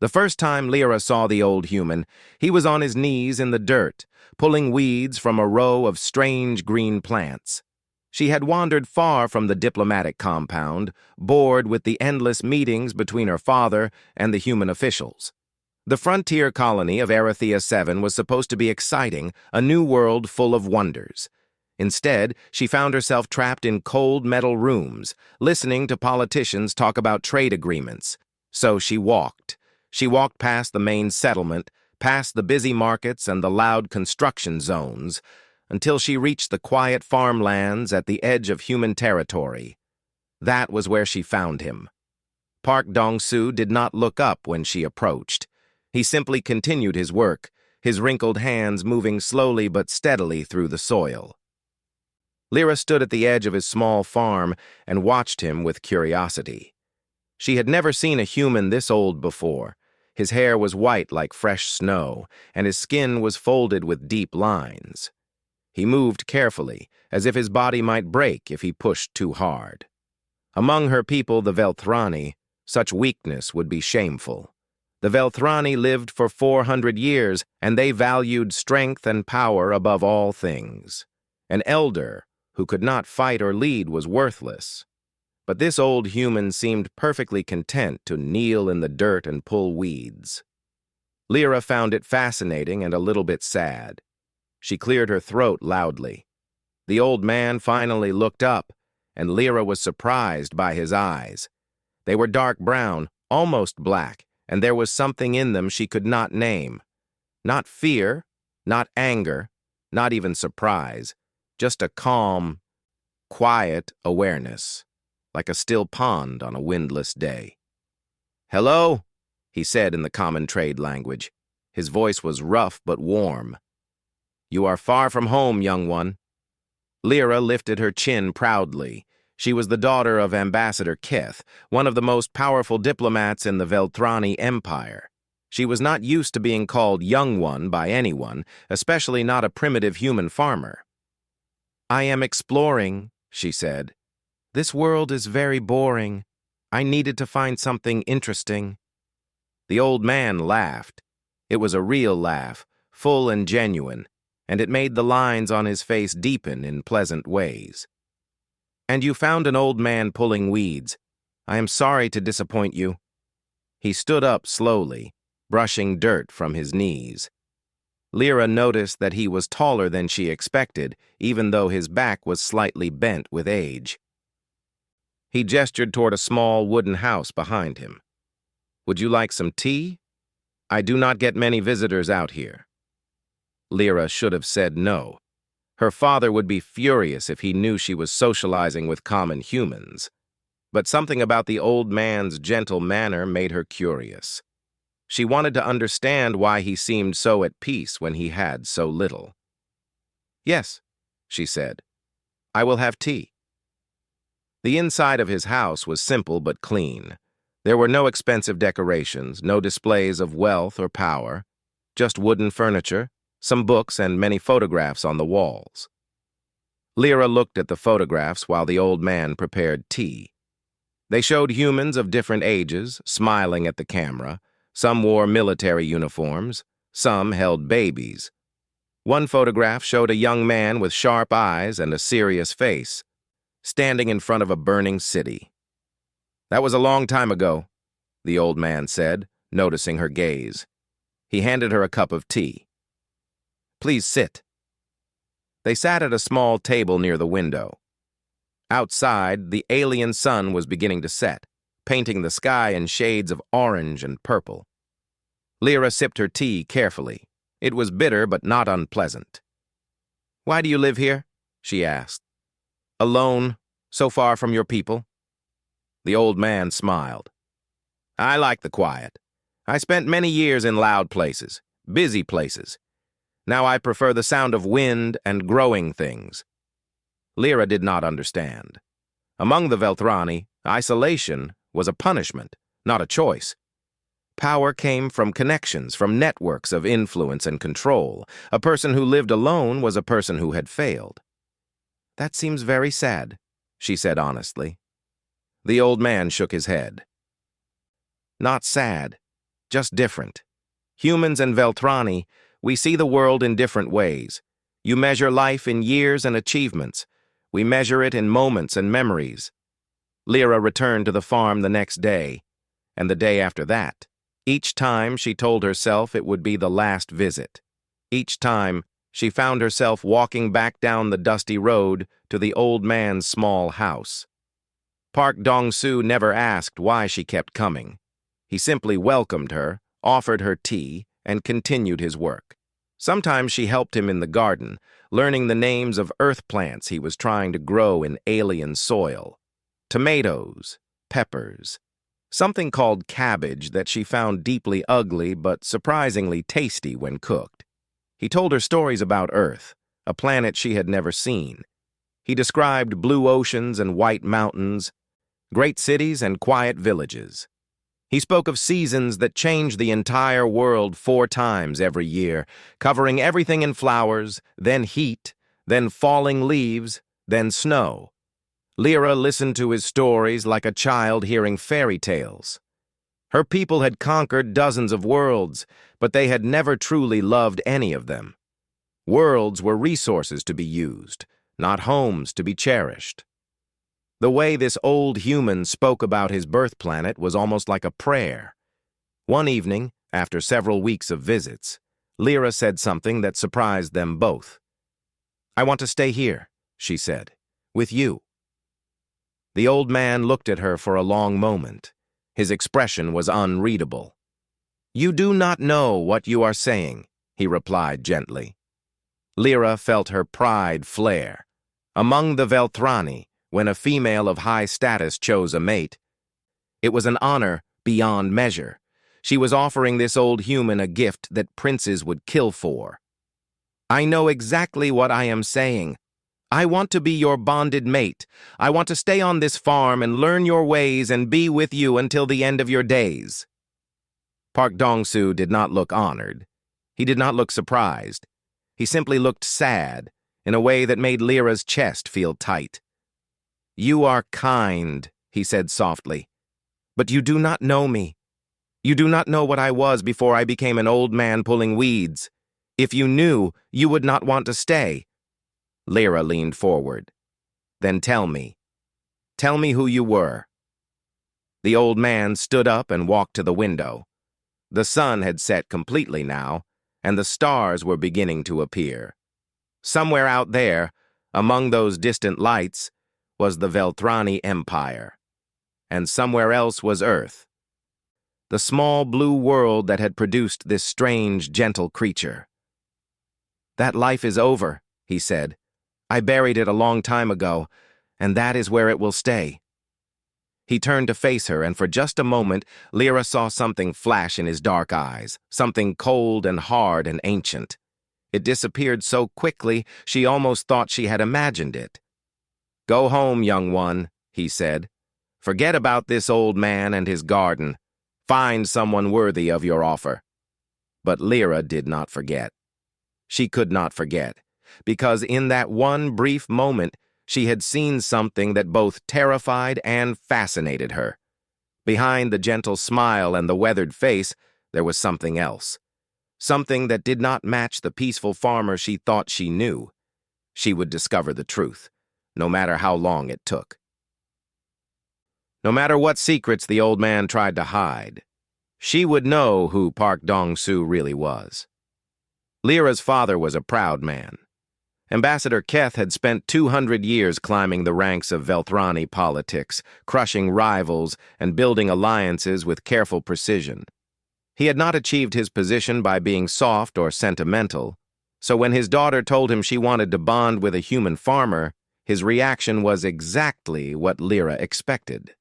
The first time Lyra saw the old human, he was on his knees in the dirt, pulling weeds from a row of strange green plants. She had wandered far from the diplomatic compound, bored with the endless meetings between her father and the human officials. The frontier colony of Arathea 7 was supposed to be exciting, a new world full of wonders. Instead, she found herself trapped in cold metal rooms, listening to politicians talk about trade agreements. So she walked. She walked past the main settlement, past the busy markets and the loud construction zones, until she reached the quiet farmlands at the edge of human territory. That was where she found him. Park Dong-soo did not look up when she approached. He simply continued his work, his wrinkled hands moving slowly but steadily through the soil. Lyra stood at the edge of his small farm and watched him with curiosity. She had never seen a human this old before. His hair was white like fresh snow, and his skin was folded with deep lines. He moved carefully, as if his body might break if he pushed too hard. Among her people, the Velthrani, such weakness would be shameful. The Velthrani lived for 400 years, and they valued strength and power above all things. An elder who could not fight or lead was worthless. But this old human seemed perfectly content to kneel in the dirt and pull weeds. Lyra found it fascinating and a little bit sad. She cleared her throat loudly. The old man finally looked up, and Lyra was surprised by his eyes. They were dark brown, almost black, and there was something in them she could not name. Not fear, not anger, not even surprise, just a calm, quiet awareness, like a still pond on a windless day. "Hello," he said in the common trade language. His voice was rough but warm. "You are far from home, young one." Lyra lifted her chin proudly. She was the daughter of Ambassador Kith, one of the most powerful diplomats in the Velthrani Empire. She was not used to being called young one by anyone, especially not a primitive human farmer. "I am exploring," she said. "This world is very boring. I needed to find something interesting." The old man laughed. It was a real laugh, full and genuine, and it made the lines on his face deepen in pleasant ways. "And you found an old man pulling weeds. I am sorry to disappoint you." He stood up slowly, brushing dirt from his knees. Lyra noticed that he was taller than she expected, even though his back was slightly bent with age. He gestured toward a small wooden house behind him. "Would you like some tea? I do not get many visitors out here." Lyra should have said no. Her father would be furious if he knew she was socializing with common humans. But something about the old man's gentle manner made her curious. She wanted to understand why he seemed so at peace when he had so little. "Yes," she said. "I will have tea." The inside of his house was simple but clean. There were no expensive decorations, no displays of wealth or power, just wooden furniture, some books, and many photographs on the walls. Lyra looked at the photographs while the old man prepared tea. They showed humans of different ages, smiling at the camera. Some wore military uniforms, some held babies. One photograph showed a young man with sharp eyes and a serious face, standing in front of a burning city. "That was a long time ago," the old man said, noticing her gaze. He handed her a cup of tea. "Please sit." They sat at a small table near the window. Outside, the alien sun was beginning to set, painting the sky in shades of orange and purple. Lyra sipped her tea carefully. It was bitter but not unpleasant. "Why do you live here?" she asked. "Alone, so far from your people?" The old man smiled. "I like the quiet. I spent many years in loud places, busy places. Now I prefer the sound of wind and growing things." Lyra did not understand. Among the Velthrani, isolation was a punishment, not a choice. Power came from connections, from networks of influence and control. A person who lived alone was a person who had failed. "That seems very sad," she said honestly. The old man shook his head. "Not sad. just different. Humans and Veltrani, we see the world in different ways. You measure life in years and achievements. We measure it in moments and memories. Lyra returned to the farm the next day, and the day after that. Each time she told herself it would be the last visit. Each time she found herself walking back down the dusty road to the old man's small house. Park Dong-soo never asked why she kept coming. He simply welcomed her, offered her tea, and continued his work. Sometimes she helped him in the garden, learning the names of earth plants he was trying to grow in alien soil. Tomatoes, peppers, something called cabbage that she found deeply ugly but surprisingly tasty when cooked. He told her stories about Earth, a planet she had never seen. He described blue oceans and white mountains, great cities and quiet villages. He spoke of seasons that change the entire world 4 times every year, covering everything in flowers, then heat, then falling leaves, then snow. Lyra listened to his stories like a child hearing fairy tales. Her people had conquered dozens of worlds, but they had never truly loved any of them. Worlds were resources to be used, not homes to be cherished. The way this old human spoke about his birth planet was almost like a prayer. One evening, after several weeks of visits, Lyra said something that surprised them both. "I want to stay here," she said, "with you." The old man looked at her for a long moment. His expression was unreadable. "You do not know what you are saying," he replied gently. Lyra felt her pride flare. Among the Veltrani, when a female of high status chose a mate, it was an honor beyond measure. She was offering this old human a gift that princes would kill for. "I know exactly what I am saying. I want to be your bonded mate. I want to stay on this farm and learn your ways and be with you until the end of your days." Park Dong-soo did not look honored. He did not look surprised. He simply looked sad, in a way that made Lyra's chest feel tight. "You are kind," he said softly, "but you do not know me. You do not know what I was before I became an old man pulling weeds. If you knew, you would not want to stay." Lyra leaned forward. "Then tell me. Tell me who you were." The old man stood up and walked to the window. The sun had set completely now, and the stars were beginning to appear. Somewhere out there, among those distant lights, was the Veltrani Empire. And somewhere else was Earth, the small blue world that had produced this strange, gentle creature. "That life is over," he said. "I buried it a long time ago, and that is where it will stay." He turned to face her, and for just a moment, Lyra saw something flash in his dark eyes, something cold and hard and ancient. It disappeared so quickly, she almost thought she had imagined it. "Go home, young one," he said. "Forget about this old man and his garden. Find someone worthy of your offer." But Lyra did not forget. She could not forget, because in that one brief moment, she had seen something that both terrified and fascinated her. Behind the gentle smile and the weathered face, there was something else. Something that did not match the peaceful farmer she thought she knew. She would discover the truth, no matter how long it took. No matter what secrets the old man tried to hide, she would know who Park Dong-soo really was. Lyra's father was a proud man. Ambassador Keth had spent 200 years climbing the ranks of Veltrani politics, crushing rivals and building alliances with careful precision. He had not achieved his position by being soft or sentimental, so when his daughter told him she wanted to bond with a human farmer, his reaction was exactly what Lyra expected.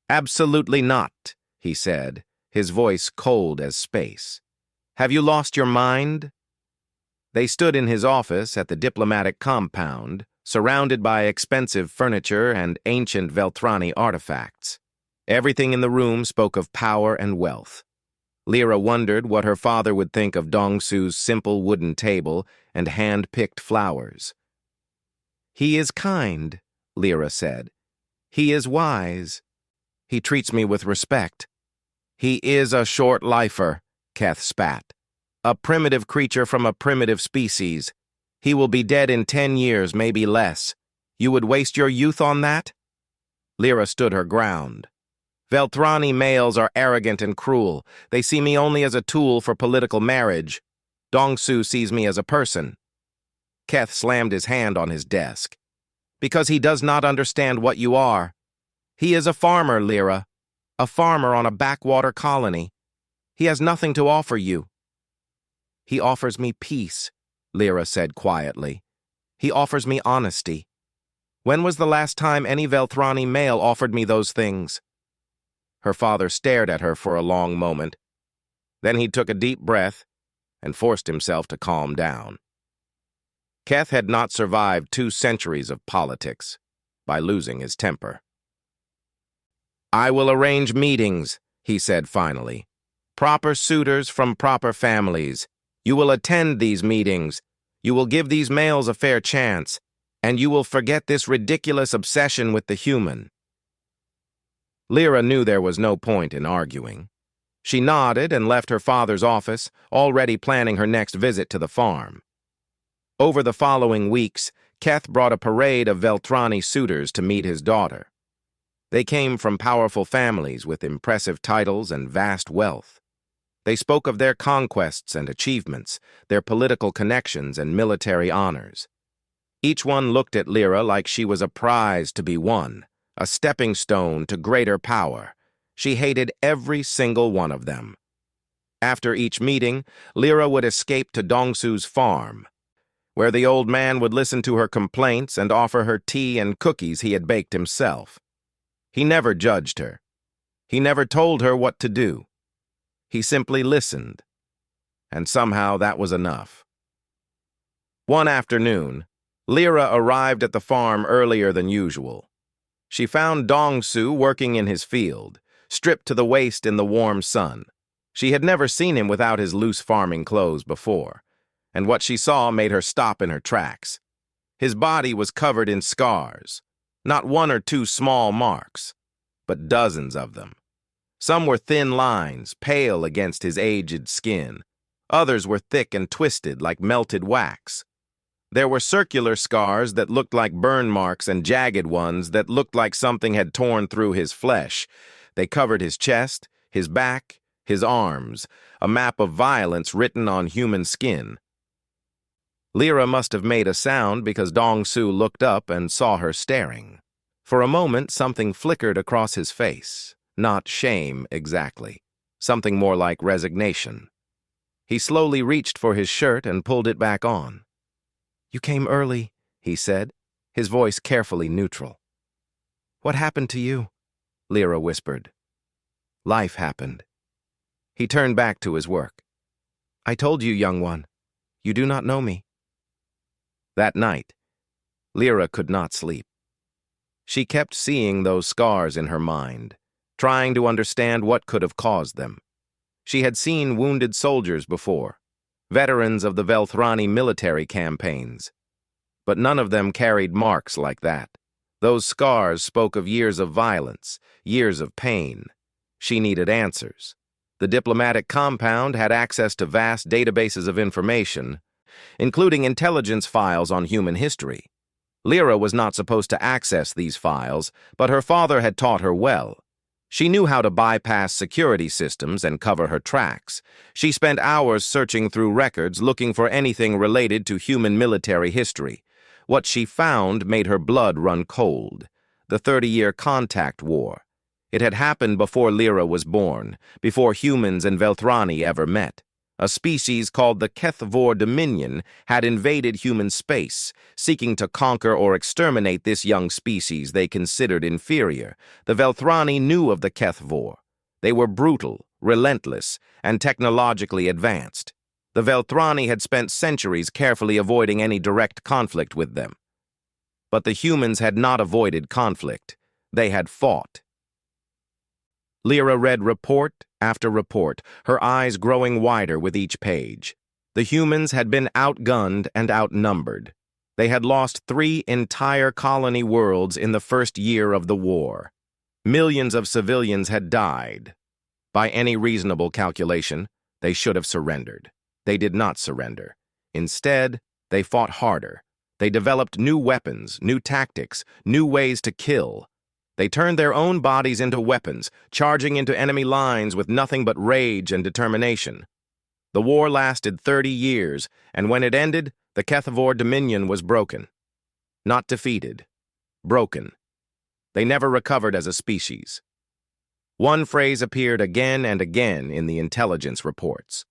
"Absolutely not," he said, his voice cold as space. "Have you lost your mind?" They stood in his office at the diplomatic compound, surrounded by expensive furniture and ancient Veltrani artifacts. Everything in the room spoke of power and wealth. Lyra wondered what her father would think of Dong-soo's simple wooden table and hand-picked flowers. "He is kind," Lyra said. "He is wise. He treats me with respect. He is a short lifer, Keth spat. A primitive creature from a primitive species. He will be dead in 10 years, maybe less. You would waste your youth on that? Lyra stood her ground. Velthrani males are arrogant and cruel. They see me only as a tool for political marriage. Dongsu sees me as a person. Keth slammed his hand on his desk. Because he does not understand what you are. He is a farmer, Lyra. A farmer on a backwater colony. He has nothing to offer you. He offers me peace, Lyra said quietly. He offers me honesty. When was the last time any Velthrani male offered me those things? Her father stared at her for a long moment. Then he took a deep breath and forced himself to calm down. Keth had not survived 2 centuries of politics by losing his temper. I will arrange meetings, he said finally. Proper suitors from proper families. You will attend these meetings. You will give these males a fair chance, and you will forget this ridiculous obsession with the human. Lyra knew there was no point in arguing. She nodded and left her father's office, already planning her next visit to the farm. Over the following weeks, Keth brought a parade of Velthrani suitors to meet his daughter. They came from powerful families with impressive titles and vast wealth. They spoke of their conquests and achievements, their political connections and military honors. Each one looked at Lyra like she was a prize to be won, a stepping stone to greater power. She hated every single one of them. After each meeting, Lyra would escape to Dongsu's farm, where the old man would listen to her complaints and offer her tea and cookies he had baked himself. He never judged her. He never told her what to do. He simply listened, and somehow that was enough. One afternoon, Lyra arrived at the farm earlier than usual. She found Dongsu working in his field, stripped to the waist in the warm sun. She had never seen him without his loose farming clothes before, and what she saw made her stop in her tracks. His body was covered in scars, not 1 or 2 small marks, but dozens of them. Some were thin lines, pale against his aged skin. Others were thick and twisted like melted wax. There were circular scars that looked like burn marks and jagged ones that looked like something had torn through his flesh. They covered his chest, his back, his arms, a map of violence written on human skin. Lyra must have made a sound because Dongsu looked up and saw her staring. For a moment, something flickered across his face. Not shame, exactly. Something more like resignation. He slowly reached for his shirt and pulled it back on. You came early, he said, his voice carefully neutral. What happened to you? Lyra whispered. Life happened. He turned back to his work. I told you, young one, you do not know me. That night, Lyra could not sleep. She kept seeing those scars in her mind, trying to understand what could have caused them. She had seen wounded soldiers before, veterans of the Velthrani military campaigns. But none of them carried marks like that. Those scars spoke of years of violence, years of pain. She needed answers. The diplomatic compound had access to vast databases of information, including intelligence files on human history. Lyra was not supposed to access these files, but her father had taught her well. She knew how to bypass security systems and cover her tracks. She spent hours searching through records looking for anything related to human military history. What she found made her blood run cold. The 30-year contact war. It had happened before Lyra was born, before humans and Velthrani ever met. A species called the HFY Dominion had invaded human space, seeking to conquer or exterminate this young species they considered inferior. The Velthrani knew of the HFY. They were brutal, relentless, and technologically advanced. The Velthrani had spent centuries carefully avoiding any direct conflict with them. But the humans had not avoided conflict. They had fought. Lyra read report after report, her eyes growing wider with each page. The humans had been outgunned and outnumbered. They had lost 3 entire colony worlds in the first year of the war. Millions of civilians had died. By any reasonable calculation, they should have surrendered. They did not surrender. Instead, they fought harder. They developed new weapons, new tactics, new ways to kill. They turned their own bodies into weapons, charging into enemy lines with nothing but rage and determination. The war lasted 30 years, and when it ended, the Kethivore dominion was broken. Not defeated. Broken. They never recovered as a species. One phrase appeared again and again in the intelligence reports.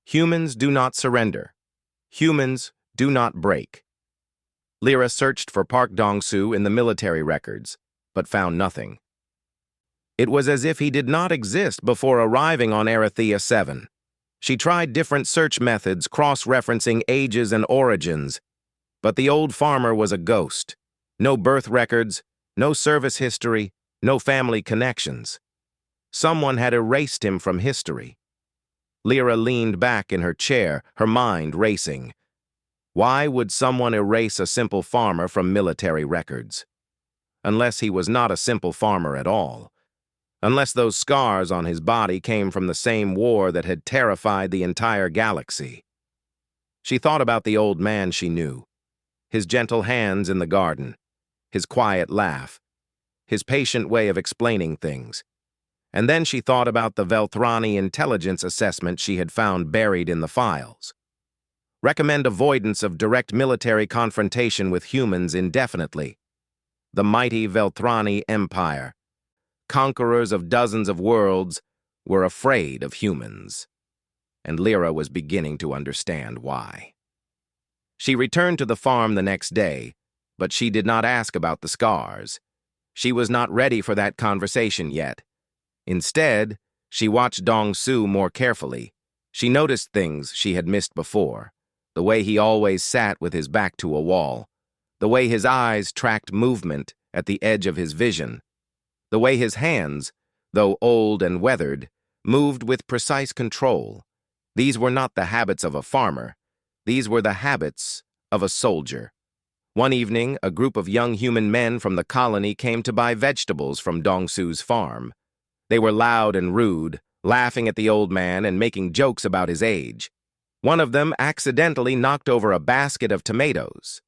Humans do not surrender. Humans do not break. Lyra searched for Park Dong-soo in the military records, but found nothing. It was as if he did not exist before arriving on Arathea 7. She tried different search methods, cross-referencing ages and origins, but the old farmer was a ghost. No birth records, no service history, no family connections. Someone had erased him from history. Lyra leaned back in her chair, her mind racing. Why would someone erase a simple farmer from military records? Unless he was not a simple farmer at all. Unless those scars on his body came from the same war that had terrified the entire galaxy. She thought about the old man she knew, his gentle hands in the garden, his quiet laugh, his patient way of explaining things. And then she thought about the Velthrani intelligence assessment she had found buried in the files. Recommend avoidance of direct military confrontation with humans indefinitely. The mighty Velthrani Empire, conquerors of dozens of worlds, were afraid of humans. And Lyra was beginning to understand why. She returned to the farm the next day, but she did not ask about the scars. She was not ready for that conversation yet. Instead, she watched Dong-soo more carefully. She noticed things she had missed before. The way he always sat with his back to a wall. The way his eyes tracked movement at the edge of his vision. The way his hands, though old and weathered, moved with precise control. These were not the habits of a farmer. These were the habits of a soldier. One evening, a group of young human men from the colony came to buy vegetables from Dong-soo's farm. They were loud and rude, laughing at the old man and making jokes about his age. One of them accidentally knocked over a basket of tomatoes.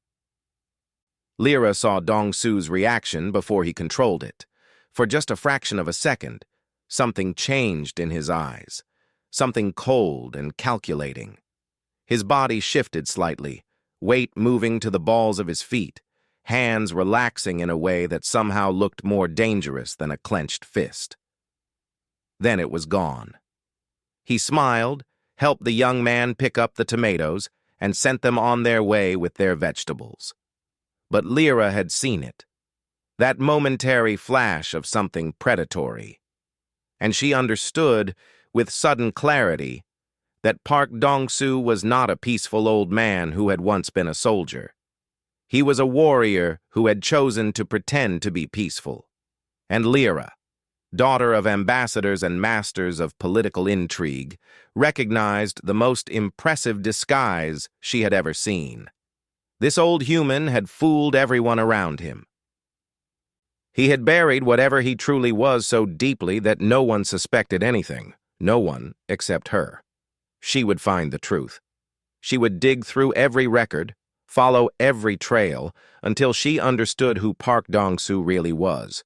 Lyra saw Dong-soo's reaction before he controlled it. For just a fraction of a second, something changed in his eyes, something cold and calculating. His body shifted slightly, weight moving to the balls of his feet, hands relaxing in a way that somehow looked more dangerous than a clenched fist. Then it was gone. He smiled, helped the young man pick up the tomatoes, and sent them on their way with their vegetables. But Lyra had seen it. That momentary flash of something predatory. And she understood, with sudden clarity, that Park Dong-soo was not a peaceful old man who had once been a soldier. He was a warrior who had chosen to pretend to be peaceful. And Lyra, daughter of ambassadors and masters of political intrigue, recognized the most impressive disguise she had ever seen. This old human had fooled everyone around him. He had buried whatever he truly was so deeply that no one suspected anything, no one except her. She would find the truth. She would dig through every record, follow every trail, until she understood who Park Dong-soo really was.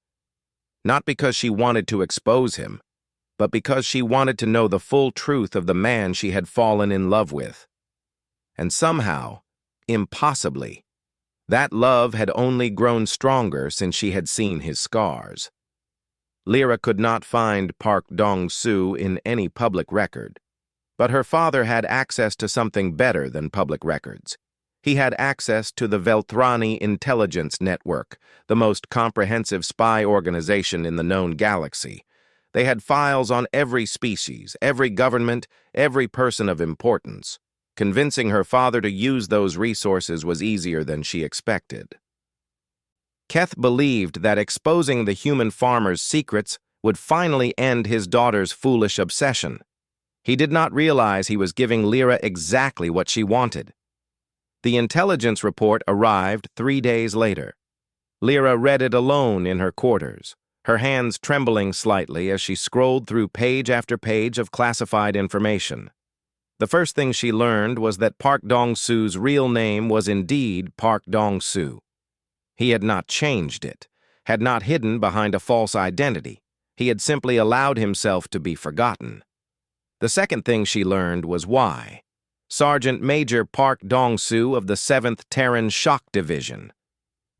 Not because she wanted to expose him, but because she wanted to know the full truth of the man she had fallen in love with. And somehow, impossibly, that love had only grown stronger since she had seen his scars. Lyra could not find Park Dong-soo in any public record, but her father had access to something better than public records. He had access to the Velthrani Intelligence Network, the most comprehensive spy organization in the known galaxy. They had files on every species, every government, every person of importance. Convincing her father to use those resources was easier than she expected. Keth believed that exposing the human farmer's secrets would finally end his daughter's foolish obsession. He did not realize he was giving Lyra exactly what she wanted. The intelligence report arrived 3 days later. Lyra read it alone in her quarters, her hands trembling slightly as she scrolled through page after page of classified information. The first thing she learned was that Park Dong-soo's real name was indeed Park Dong-soo. He had not changed it, had not hidden behind a false identity. He had simply allowed himself to be forgotten. The second thing she learned was why. Sergeant Major Park Dong-soo of the 7th Terran Shock Division.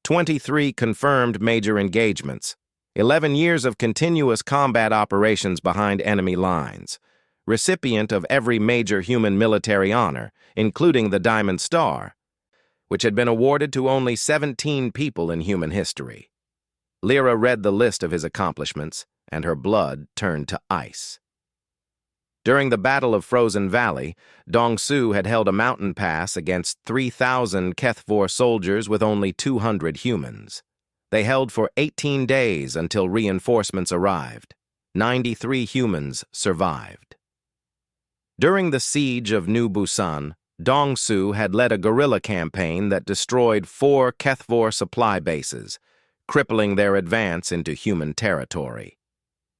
23 confirmed major engagements. 11 years of continuous combat operations behind enemy lines. Recipient of every major human military honor, including the Diamond Star, which had been awarded to only 17 people in human history. Lyra read the list of his accomplishments, and her blood turned to ice. During the Battle of Frozen Valley, Dong-soo had held a mountain pass against 3,000 HFY soldiers with only 200 humans. They held for 18 days until reinforcements arrived. 93 humans survived. During the siege of New Busan, Dong-soo had led a guerrilla campaign that destroyed 4 HFY supply bases, crippling their advance into human territory.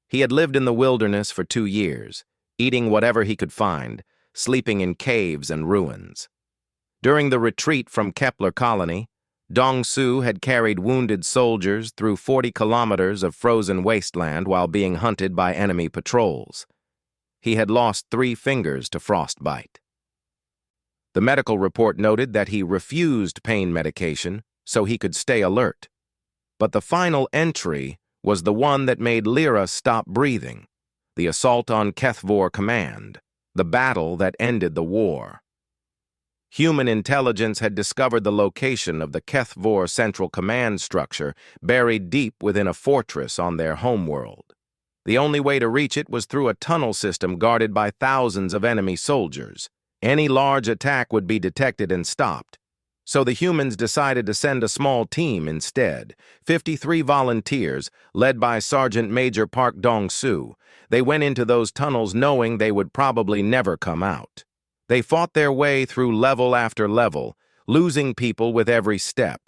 He had lived in the wilderness for 2 years, eating whatever he could find, sleeping in caves and ruins. During the retreat from Kepler Colony, Dong-soo had carried wounded soldiers through 40 kilometers of frozen wasteland while being hunted by enemy patrols. He had lost 3 fingers to frostbite. The medical report noted that he refused pain medication so he could stay alert. But the final entry was the one that made Lyra stop breathing. The assault on HFY Command, the battle that ended the war. Human intelligence had discovered the location of the HFY Central Command structure buried deep within a fortress on their homeworld. The only way to reach it was through a tunnel system guarded by thousands of enemy soldiers. Any large attack would be detected and stopped. So the humans decided to send a small team instead, 53 volunteers, led by Sergeant Major Park Dong-soo. They went into those tunnels knowing they would probably never come out. They fought their way through level after level, losing people with every step.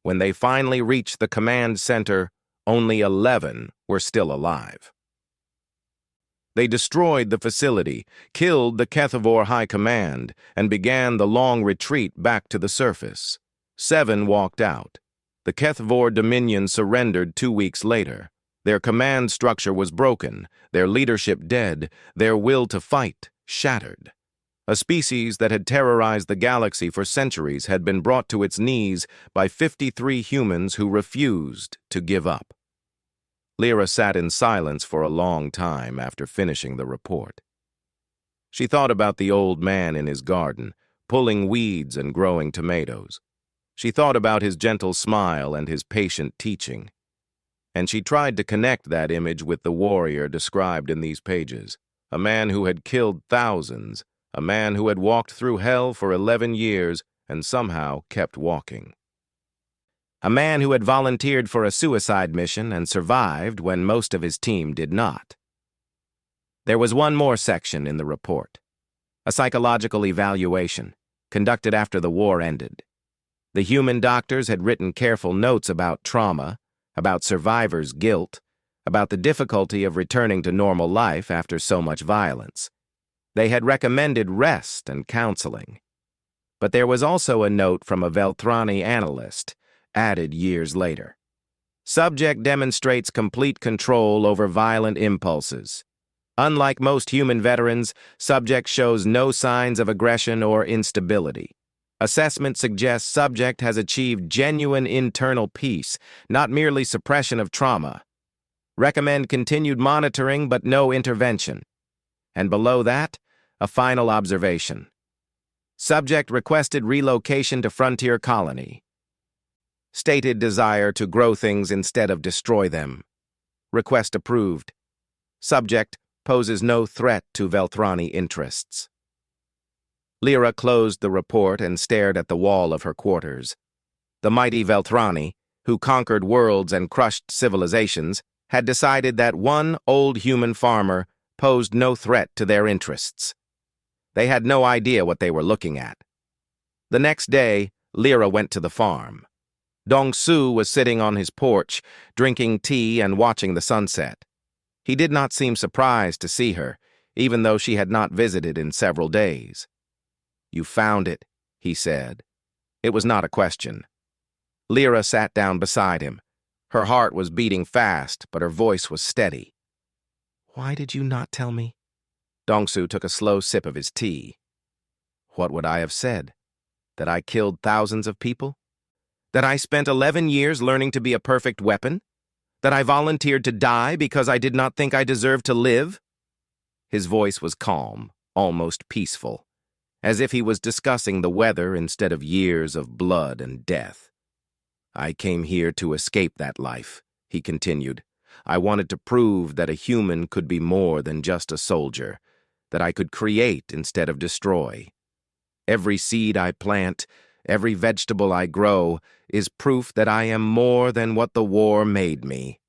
When they finally reached the command center, only 11 were still alive. They destroyed the facility, killed the HFY High Command, and began the long retreat back to the surface. 7 walked out. The HFY Dominion surrendered 2 weeks later. Their command structure was broken, their leadership dead, their will to fight shattered. A species that had terrorized the galaxy for centuries had been brought to its knees by 53 humans who refused to give up. Lyra sat in silence for a long time after finishing the report. She thought about the old man in his garden, pulling weeds and growing tomatoes. She thought about his gentle smile and his patient teaching. And she tried to connect that image with the warrior described in these pages, a man who had killed thousands, a man who had walked through hell for 11 years and somehow kept walking. A man who had volunteered for a suicide mission and survived when most of his team did not. There was one more section in the report, a psychological evaluation conducted after the war ended. The human doctors had written careful notes about trauma, about survivors' guilt, about the difficulty of returning to normal life after so much violence. They had recommended rest and counseling. But there was also a note from a Velthrani analyst, added years later. Subject demonstrates complete control over violent impulses. Unlike most human veterans, subject shows no signs of aggression or instability. Assessment suggests subject has achieved genuine internal peace, not merely suppression of trauma. Recommend continued monitoring but no intervention. And below that, a final observation. Subject requested relocation to Frontier Colony. Stated desire to grow things instead of destroy them. Request approved. Subject poses no threat to Velthrani interests. Lyra closed the report and stared at the wall of her quarters. The mighty Velthrani, who conquered worlds and crushed civilizations, had decided that one old human farmer posed no threat to their interests. They had no idea what they were looking at. The next day, Lyra went to the farm. Dong-su was sitting on his porch, drinking tea and watching the sunset. He did not seem surprised to see her, even though she had not visited in several days. "You found it," he said. It was not a question. Lyra sat down beside him. Her heart was beating fast, but her voice was steady. "Why did you not tell me?" Dong-su took a slow sip of his tea. "What would I have said? That I killed thousands of people? That I spent 11 years learning to be a perfect weapon? That I volunteered to die because I did not think I deserved to live?" His voice was calm, almost peaceful, as if he was discussing the weather instead of years of blood and death. "I came here to escape that life," he continued. "I wanted to prove that a human could be more than just a soldier, that I could create instead of destroy. Every seed I plant, every vegetable I grow, is proof that I am more than what the war made me."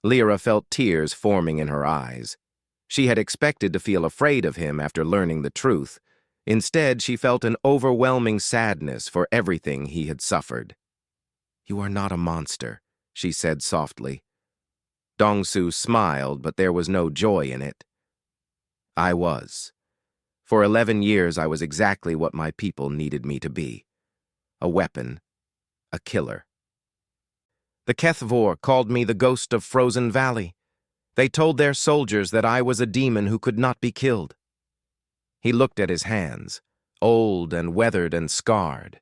Lyra felt tears forming in her eyes. She had expected to feel afraid of him after learning the truth. Instead, she felt an overwhelming sadness for everything he had suffered. "You are not a monster," she said softly. Dong-su smiled, but there was no joy in it. "I was. For 11 years, I was exactly what my people needed me to be. A weapon, a killer. The HFY called me the ghost of Frozen Valley. They told their soldiers that I was a demon who could not be killed." He looked at his hands, old and weathered and scarred.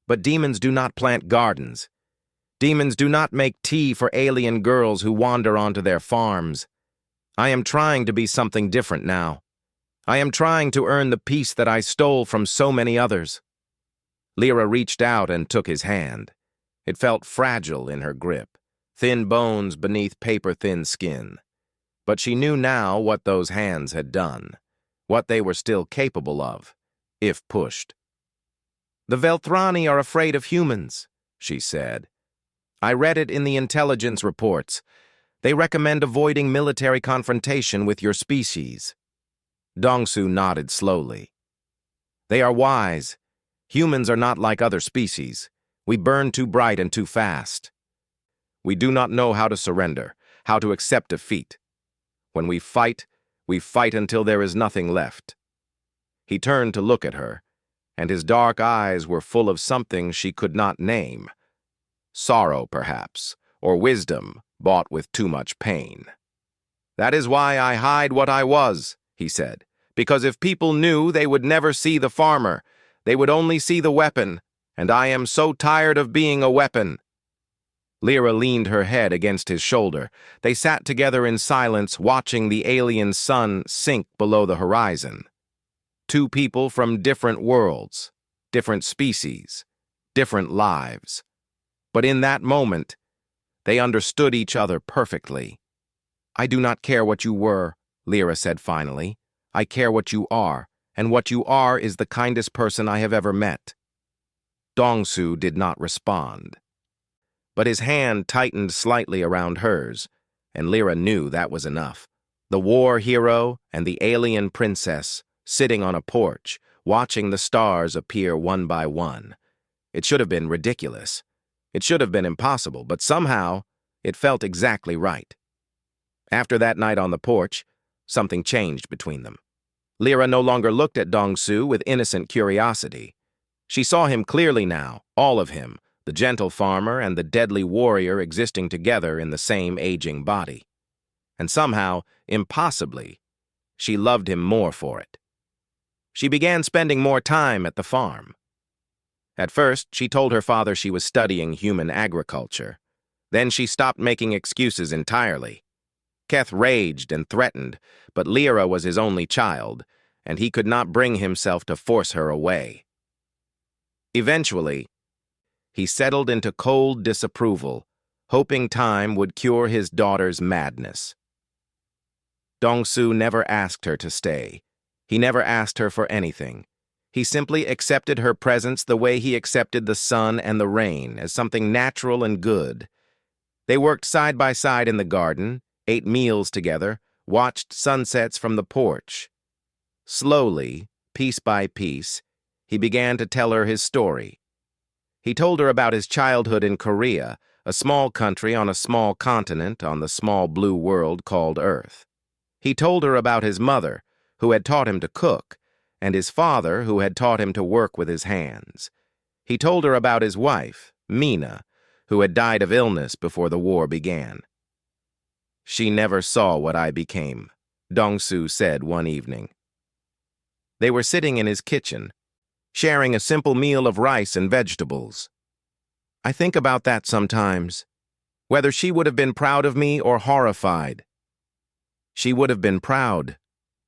"But demons do not plant gardens. Demons do not make tea for alien girls who wander onto their farms. I am trying to be something different now. I am trying to earn the peace that I stole from so many others." Lyra reached out and took his hand. It felt fragile in her grip, thin bones beneath paper-thin skin. But she knew now what those hands had done, what they were still capable of, if pushed. "The Velthrani are afraid of humans," she said. "I read it in the intelligence reports. They recommend avoiding military confrontation with your species." Dong-su nodded slowly. "They are wise. Humans are not like other species. We burn too bright and too fast. We do not know how to surrender, how to accept defeat. When we fight until there is nothing left." He turned to look at her, and his dark eyes were full of something she could not name. Sorrow, perhaps, or wisdom bought with too much pain. "That is why I hide what I was," he said, "because if people knew, they would never see the farmer. They would only see the weapon, and I am so tired of being a weapon." Lyra leaned her head against his shoulder. They sat together in silence, watching the alien sun sink below the horizon. Two people from different worlds, different species, different lives. But in that moment, they understood each other perfectly. "I do not care what you were," Lyra said finally. "I care what you are, and what you are is the kindest person I have ever met." Dong-su did not respond. But his hand tightened slightly around hers, and Lyra knew that was enough. The war hero and the alien princess, sitting on a porch, watching the stars appear one by one. It should have been ridiculous. It should have been impossible, but somehow it felt exactly right. After that night on the porch, something changed between them. Lyra no longer looked at Dong-su with innocent curiosity. She saw him clearly now, all of him, the gentle farmer and the deadly warrior existing together in the same aging body. And somehow, impossibly, she loved him more for it. She began spending more time at the farm. At first, she told her father she was studying human agriculture. Then she stopped making excuses entirely. Keth raged and threatened, but Lyra was his only child, and he could not bring himself to force her away. Eventually, he settled into cold disapproval, hoping time would cure his daughter's madness. Dong-su never asked her to stay. He never asked her for anything. He simply accepted her presence the way he accepted the sun and the rain, as something natural and good. They worked side by side in the garden, ate meals together, watched sunsets from the porch. Slowly, piece by piece, he began to tell her his story. He told her about his childhood in Korea, a small country on a small continent on the small blue world called Earth. He told her about his mother, who had taught him to cook, and his father, who had taught him to work with his hands. He told her about his wife, Mina, who had died of illness before the war began. "She never saw what I became," Dong-Su said one evening. They were sitting in his kitchen, sharing a simple meal of rice and vegetables. "I think about that sometimes, whether she would have been proud of me or horrified." "She would have been proud,"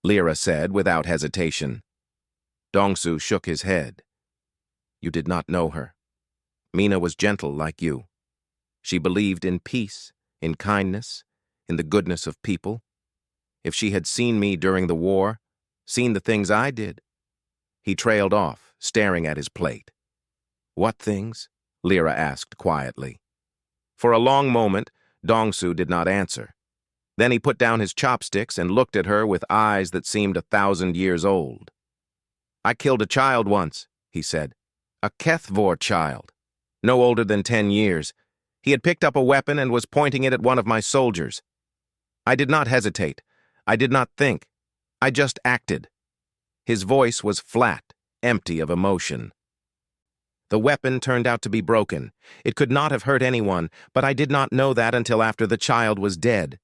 Lyra said without hesitation. Dong-Su shook his head. "You did not know her. Mina was gentle like you. She believed in peace, in kindness, in the goodness of people. If she had seen me during the war, seen the things I did..." He trailed off, staring at his plate. "What things?" Lyra asked quietly. For a long moment, Dong-Su did not answer. Then he put down his chopsticks and looked at her with eyes that seemed 1,000 years old. "I killed a child once," he said. "A Kethvor child. No older than 10 years. He had picked up a weapon and was pointing it at one of my soldiers. I did not hesitate. I did not think. I just acted." His voice was flat, empty of emotion. "The weapon turned out to be broken. It could not have hurt anyone, but I did not know that until after the child was dead."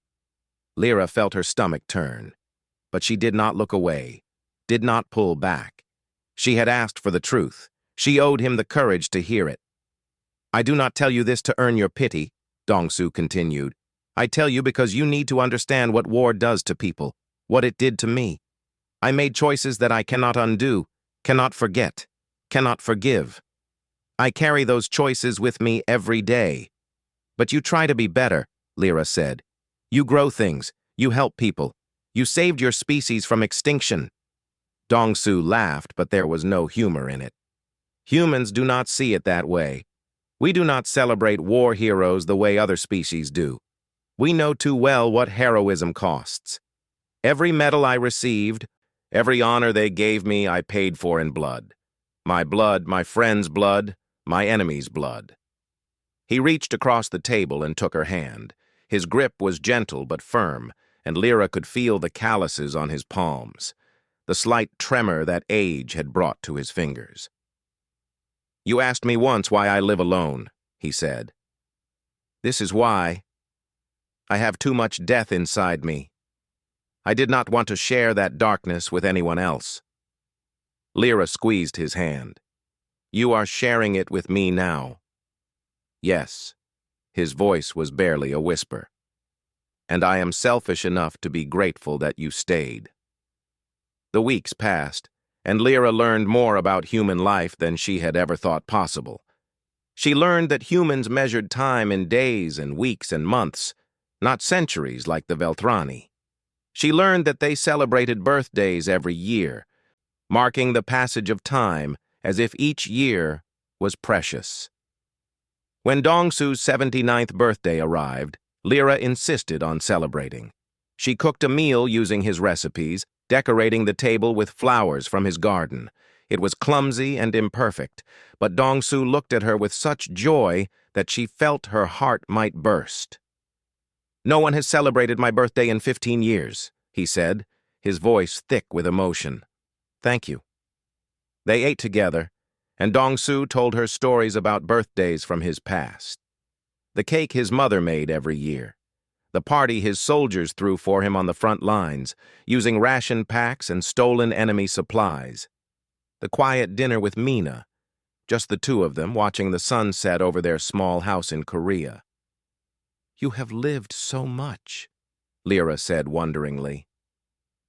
Lyra felt her stomach turn, but she did not look away, did not pull back. She had asked for the truth. She owed him the courage to hear it. "I do not tell you this to earn your pity," Dong-Su continued. "I tell you because you need to understand what war does to people, what it did to me. I made choices that I cannot undo, cannot forget, cannot forgive. I carry those choices with me every day." "But you try to be better," Lyra said. "You grow things, you help people. You saved your species from extinction." Dong-Su laughed, but there was no humor in it. "Humans do not see it that way. We do not celebrate war heroes the way other species do. We know too well what heroism costs. Every medal I received, every honor they gave me, I paid for in blood. My friend's blood, my enemy's blood." He reached across the table and took her hand. His grip was gentle but firm, and Lyra could feel the calluses on his palms, the slight tremor that age had brought to his fingers. "You asked me once why I live alone," he said. "This is why. I have too much death inside me. I did not want to share that darkness with anyone else." Lyra squeezed his hand. "You are sharing it with me now." "Yes." His voice was barely a whisper. "And I am selfish enough to be grateful that you stayed." The weeks passed, and Lyra learned more about human life than she had ever thought possible. She learned that humans measured time in days and weeks and months, not centuries like the Velthrani. She learned that they celebrated birthdays every year, marking the passage of time as if each year was precious. When Dong-Su's 79th birthday arrived, Lyra insisted on celebrating. She cooked a meal using his recipes, decorating the table with flowers from his garden. It was clumsy and imperfect, but Dong-Su looked at her with such joy that she felt her heart might burst. "No one has celebrated my birthday in 15 years, he said, his voice thick with emotion. "Thank you." They ate together, and Dong-Su told her stories about birthdays from his past. The cake his mother made every year. The party his soldiers threw for him on the front lines, using ration packs and stolen enemy supplies. The quiet dinner with Mina, just the two of them watching the sun set over their small house in Korea. "You have lived so much," Lyra said wonderingly.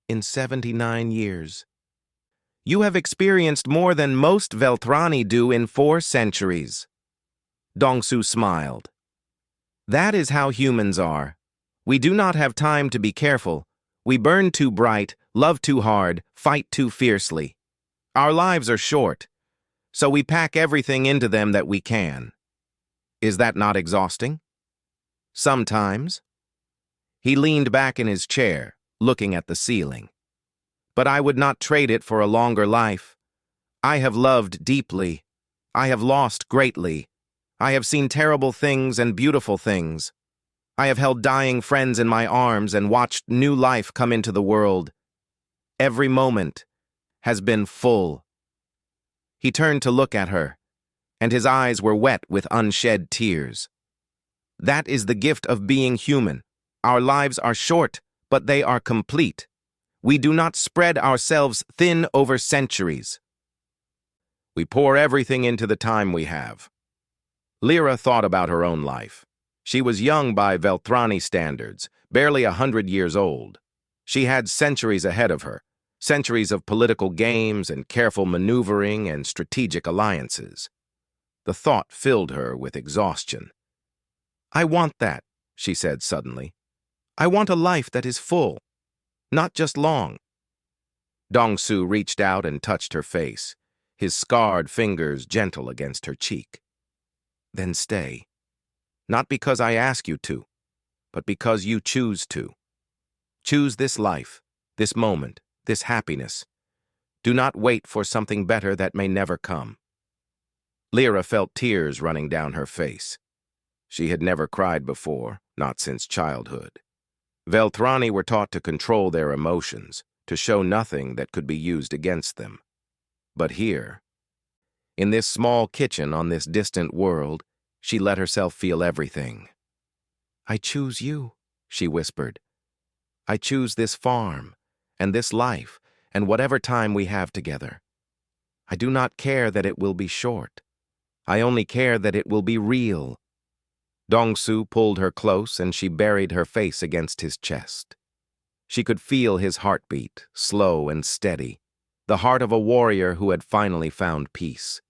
"In 79 years. You have experienced more than most Velthrani do in 4 centuries. Dong-Su smiled. "That is how humans are. We do not have time to be careful. We burn too bright, love too hard, fight too fiercely. Our lives are short, so we pack everything into them that we can. Is that not exhausting?" "Sometimes." He leaned back in his chair, looking at the ceiling. "But I would not trade it for a longer life. I have loved deeply, I have lost greatly. I have seen terrible things and beautiful things. I have held dying friends in my arms and watched new life come into the world. Every moment has been full." He turned to look at her, and his eyes were wet with unshed tears. "That is the gift of being human. Our lives are short, but they are complete. We do not spread ourselves thin over centuries. We pour everything into the time we have." Lyra thought about her own life. She was young by Velthrani standards, barely 100 years old. She had centuries ahead of her, centuries of political games and careful maneuvering and strategic alliances. The thought filled her with exhaustion. "I want that," she said suddenly. "I want a life that is full, not just long." Dong-su reached out and touched her face, his scarred fingers gentle against her cheek. "Then stay. Not because I ask you to, but because you choose to. Choose this life, this moment, this happiness. Do not wait for something better that may never come." Lyra felt tears running down her face. She had never cried before, not since childhood. Velthrani were taught to control their emotions, to show nothing that could be used against them. But here, in this small kitchen on this distant world, she let herself feel everything. "I choose you," she whispered. "I choose this farm, and this life, and whatever time we have together. I do not care that it will be short. I only care that it will be real." Dong-su pulled her close, and she buried her face against his chest. She could feel his heartbeat, slow and steady, the heart of a warrior who had finally found peace.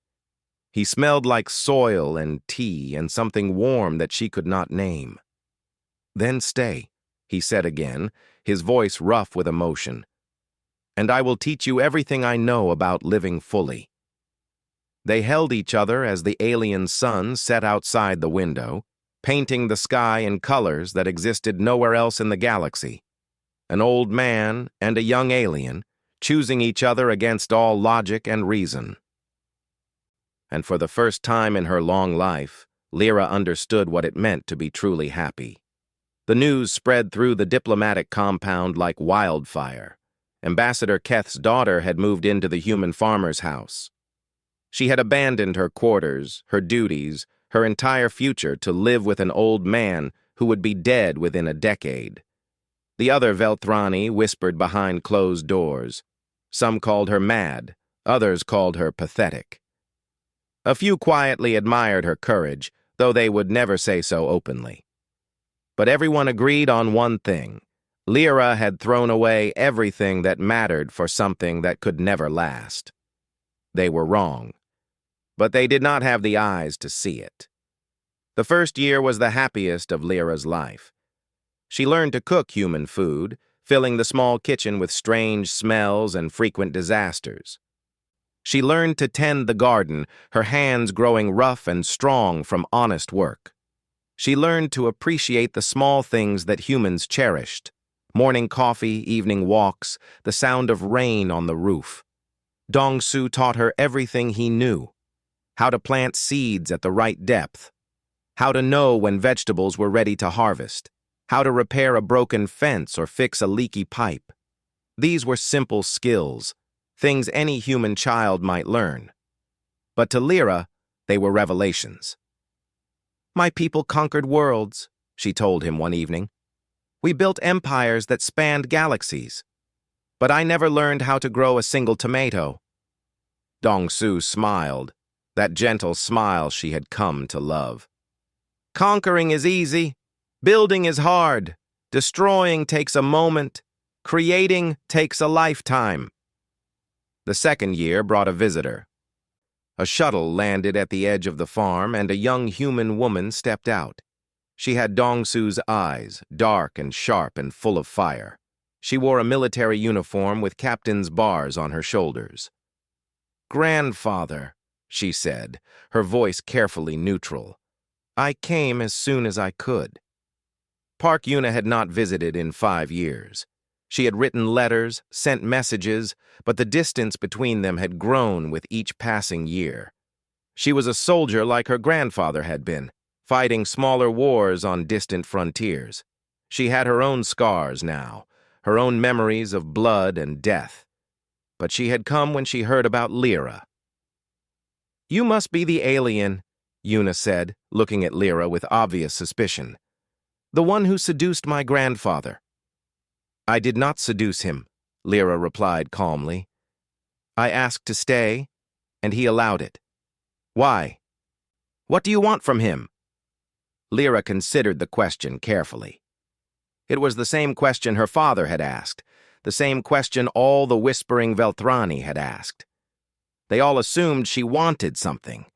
He smelled like soil and tea and something warm that she could not name. "Then stay," he said again, his voice rough with emotion. "And I will teach you everything I know about living fully." They held each other as the alien sun set outside the window, painting the sky in colors that existed nowhere else in the galaxy. An old man and a young alien, choosing each other against all logic and reason. And for the first time in her long life, Lyra understood what it meant to be truly happy. The news spread through the diplomatic compound like wildfire. Ambassador Keth's daughter had moved into the human farmer's house. She had abandoned her quarters, her duties, her entire future to live with an old man who would be dead within a decade. The other Velthrani whispered behind closed doors. Some called her mad, others called her pathetic. A few quietly admired her courage, though they would never say so openly. But everyone agreed on one thing. Lyra had thrown away everything that mattered for something that could never last. They were wrong, but they did not have the eyes to see it. The first year was the happiest of Lyra's life. She learned to cook human food, filling the small kitchen with strange smells and frequent disasters. She learned to tend the garden, her hands growing rough and strong from honest work. She learned to appreciate the small things that humans cherished: morning coffee, evening walks, the sound of rain on the roof. Dong-su taught her everything he knew: how to plant seeds at the right depth, how to know when vegetables were ready to harvest, how to repair a broken fence or fix a leaky pipe. These were simple skills, things any human child might learn. But to Lyra, they were revelations. "My people conquered worlds," she told him one evening. "We built empires that spanned galaxies. But I never learned how to grow a single tomato." Dong-su smiled, that gentle smile she had come to love. "Conquering is easy. Building is hard. Destroying takes a moment. Creating takes a lifetime." The second year brought a visitor. A shuttle landed at the edge of the farm, and a young human woman stepped out. She had Dong-su's eyes, dark and sharp and full of fire. She wore a military uniform with captain's bars on her shoulders. "Grandfather," she said, her voice carefully neutral. "I came as soon as I could." Park Yuna had not visited in 5 years. She had written letters, sent messages, but the distance between them had grown with each passing year. She was a soldier like her grandfather had been, fighting smaller wars on distant frontiers. She had her own scars now, her own memories of blood and death. But she had come when she heard about Lyra. "You must be the alien," Una said, looking at Lyra with obvious suspicion. "The one who seduced my grandfather." "I did not seduce him," Lyra replied calmly. "I asked to stay, and he allowed it." "Why? What do you want from him?" Lyra considered the question carefully. It was the same question her father had asked, the same question all the whispering Velthrani had asked. They all assumed she wanted something,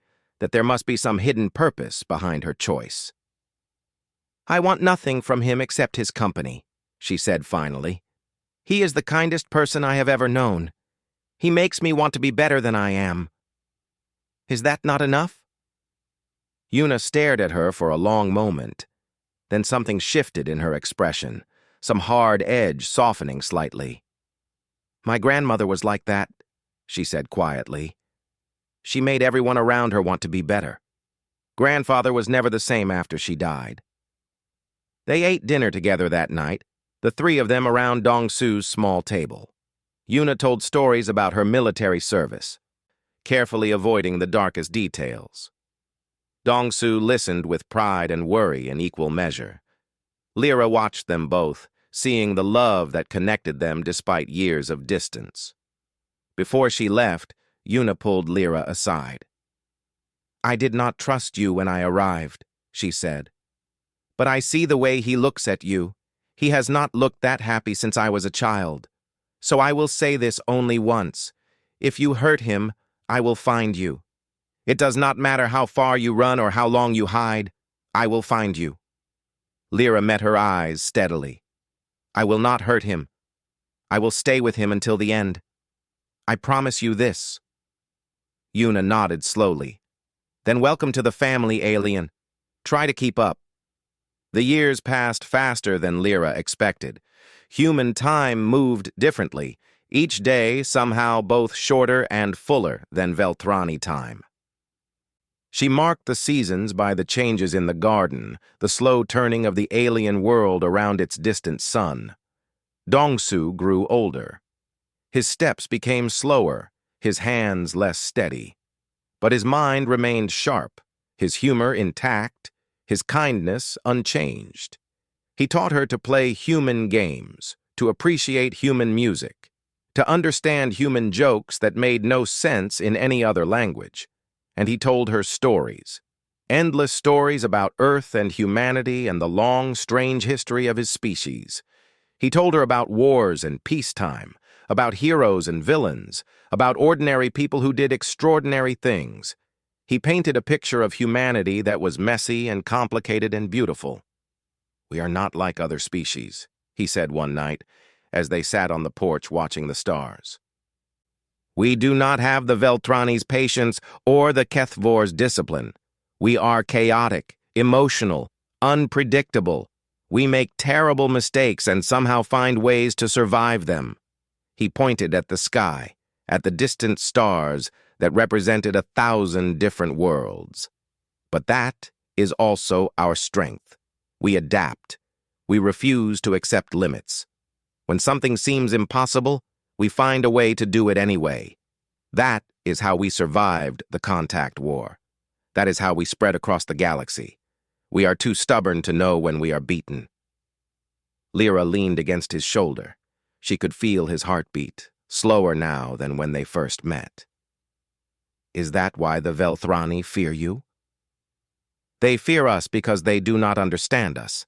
that there must be some hidden purpose behind her choice. "I want nothing from him except his company," she said finally. "He is the kindest person I have ever known. He makes me want to be better than I am. Is that not enough?" Una stared at her for a long moment. Then something shifted in her expression, some hard edge softening slightly. "My grandmother was like that," she said quietly. "She made everyone around her want to be better. Grandfather was never the same after she died." They ate dinner together that night, the three of them around Dong-Su's small table. Una told stories about her military service, carefully avoiding the darkest details. Dong-Su listened with pride and worry in equal measure. Lyra watched them both, seeing the love that connected them despite years of distance. Before she left, Una pulled Lyra aside. "I did not trust you when I arrived," she said. "But I see the way he looks at you. He has not looked that happy since I was a child. So I will say this only once. If you hurt him, I will find you. It does not matter how far you run or how long you hide. I will find you." Lyra met her eyes steadily. "I will not hurt him. I will stay with him until the end. I promise you this." Una nodded slowly. "Then welcome to the family, alien. Try to keep up." The years passed faster than Lyra expected. Human time moved differently, each day somehow both shorter and fuller than Velthrani time. She marked the seasons by the changes in the garden, the slow turning of the alien world around its distant sun. Dong-Su grew older. His steps became slower, his hands less steady. But his mind remained sharp, his humor intact, his kindness unchanged. He taught her to play human games, to appreciate human music, to understand human jokes that made no sense in any other language. And he told her stories, endless stories about Earth and humanity and the long, strange history of his species. He told her about wars and peacetime, about heroes and villains, about ordinary people who did extraordinary things. He painted a picture of humanity that was messy and complicated and beautiful. "We are not like other species," he said one night, as they sat on the porch watching the stars. "We do not have the Velthrani's patience or the Kethvor's discipline. We are chaotic, emotional, unpredictable. We make terrible mistakes and somehow find ways to survive them." He pointed at the sky, at the distant stars that represented 1,000 different worlds. "But that is also our strength. We adapt. We refuse to accept limits. When something seems impossible, we find a way to do it anyway. That is how we survived the contact war. That is how we spread across the galaxy. We are too stubborn to know when we are beaten." Lyra leaned against his shoulder. She could feel his heartbeat, slower now than when they first met. "Is that why the Velthrani fear you?" "They fear us because they do not understand us.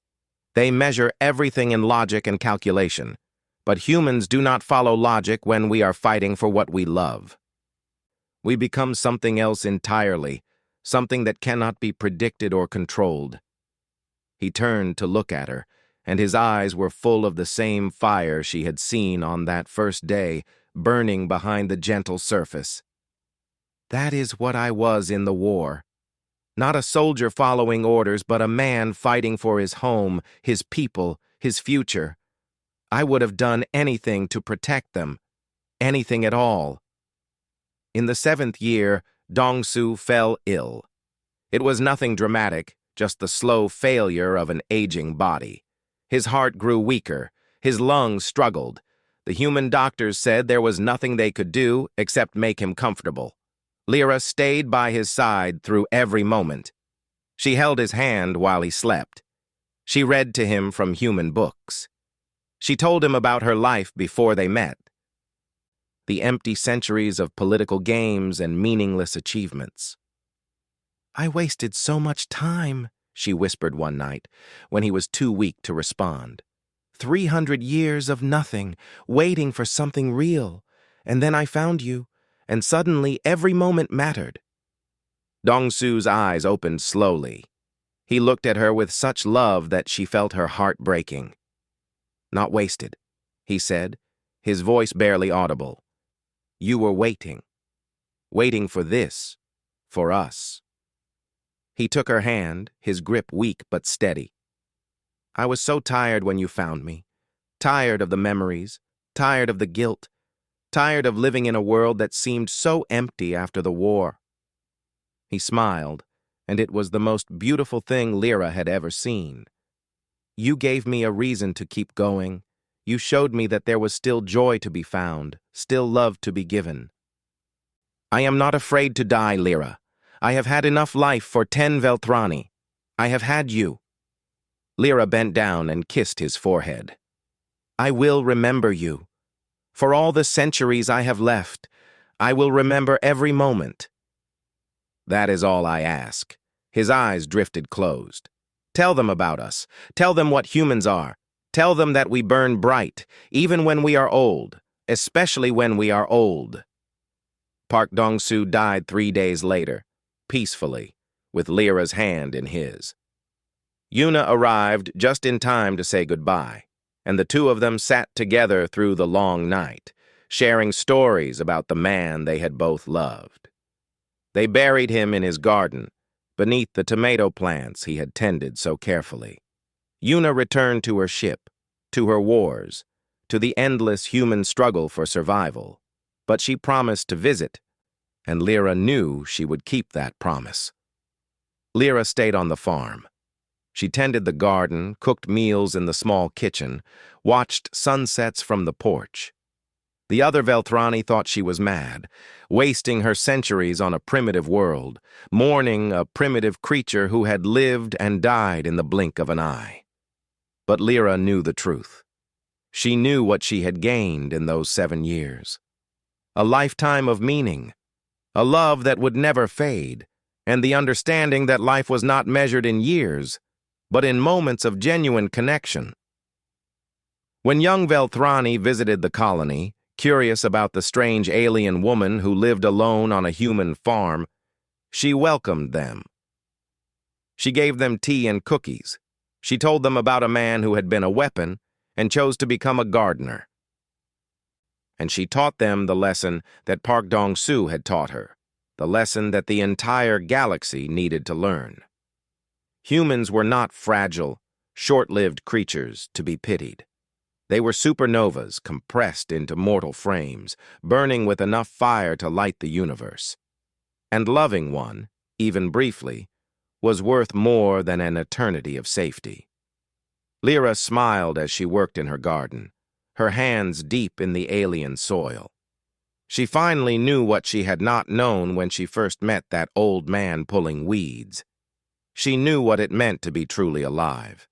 They measure everything in logic and calculation, but humans do not follow logic when we are fighting for what we love. We become something else entirely, something that cannot be predicted or controlled." He turned to look at her, and his eyes were full of the same fire she had seen on that first day, burning behind the gentle surface. "That is what I was in the war. Not a soldier following orders, but a man fighting for his home, his people, his future. I would have done anything to protect them, anything at all." In the 7th year, Dongsu fell ill. It was nothing dramatic, just the slow failure of an aging body. His heart grew weaker, his lungs struggled. The human doctors said there was nothing they could do except make him comfortable. Lyra stayed by his side through every moment. She held his hand while he slept. She read to him from human books. She told him about her life before they met. The empty centuries of political games and meaningless achievements. "I wasted so much time," she whispered one night, when he was too weak to respond. 300 years of nothing, waiting for something real. And then I found you, and suddenly every moment mattered. Dongsu's eyes opened slowly. He looked at her with such love that she felt her heart breaking. "Not wasted," he said, his voice barely audible. "You were waiting. Waiting for this, for us." He took her hand, his grip weak but steady. "I was so tired when you found me. Tired of the memories, tired of the guilt, tired of living in a world that seemed so empty after the war." He smiled, and it was the most beautiful thing Lyra had ever seen. "You gave me a reason to keep going. You showed me that there was still joy to be found, still love to be given." "I am not afraid to die, Lyra. I have had enough life for 10 Velthrani. I have had you." Lyra bent down and kissed his forehead. "I will remember you. For all the centuries I have left, I will remember every moment." "That is all I ask." His eyes drifted closed. "Tell them about us. Tell them what humans are. Tell them that we burn bright, even when we are old, especially when we are old." Park Dong-soo died 3 days later, peacefully, with Lyra's hand in his. Yuna arrived just in time to say goodbye, and the two of them sat together through the long night, sharing stories about the man they had both loved. They buried him in his garden, beneath the tomato plants he had tended so carefully. Yuna returned to her ship, to her wars, to the endless human struggle for survival, but she promised to visit, and Lyra knew she would keep that promise. Lyra stayed on the farm. She tended the garden, cooked meals in the small kitchen, watched sunsets from the porch. The other Velthrani thought she was mad, wasting her centuries on a primitive world, mourning a primitive creature who had lived and died in the blink of an eye. But Lyra knew the truth. She knew what she had gained in those 7 years. A lifetime of meaning, a love that would never fade, and the understanding that life was not measured in years, but in moments of genuine connection. When young Velthrani visited the colony, curious about the strange alien woman who lived alone on a human farm, she welcomed them. She gave them tea and cookies. She told them about a man who had been a weapon and chose to become a gardener. And she taught them the lesson that Park Dong-soo had taught her, the lesson that the entire galaxy needed to learn. Humans were not fragile, short-lived creatures to be pitied. They were supernovas compressed into mortal frames, burning with enough fire to light the universe. And loving one, even briefly, was worth more than an eternity of safety. Lyra smiled as she worked in her garden, her hands deep in the alien soil. She finally knew what she had not known when she first met that old man pulling weeds. She knew what it meant to be truly alive.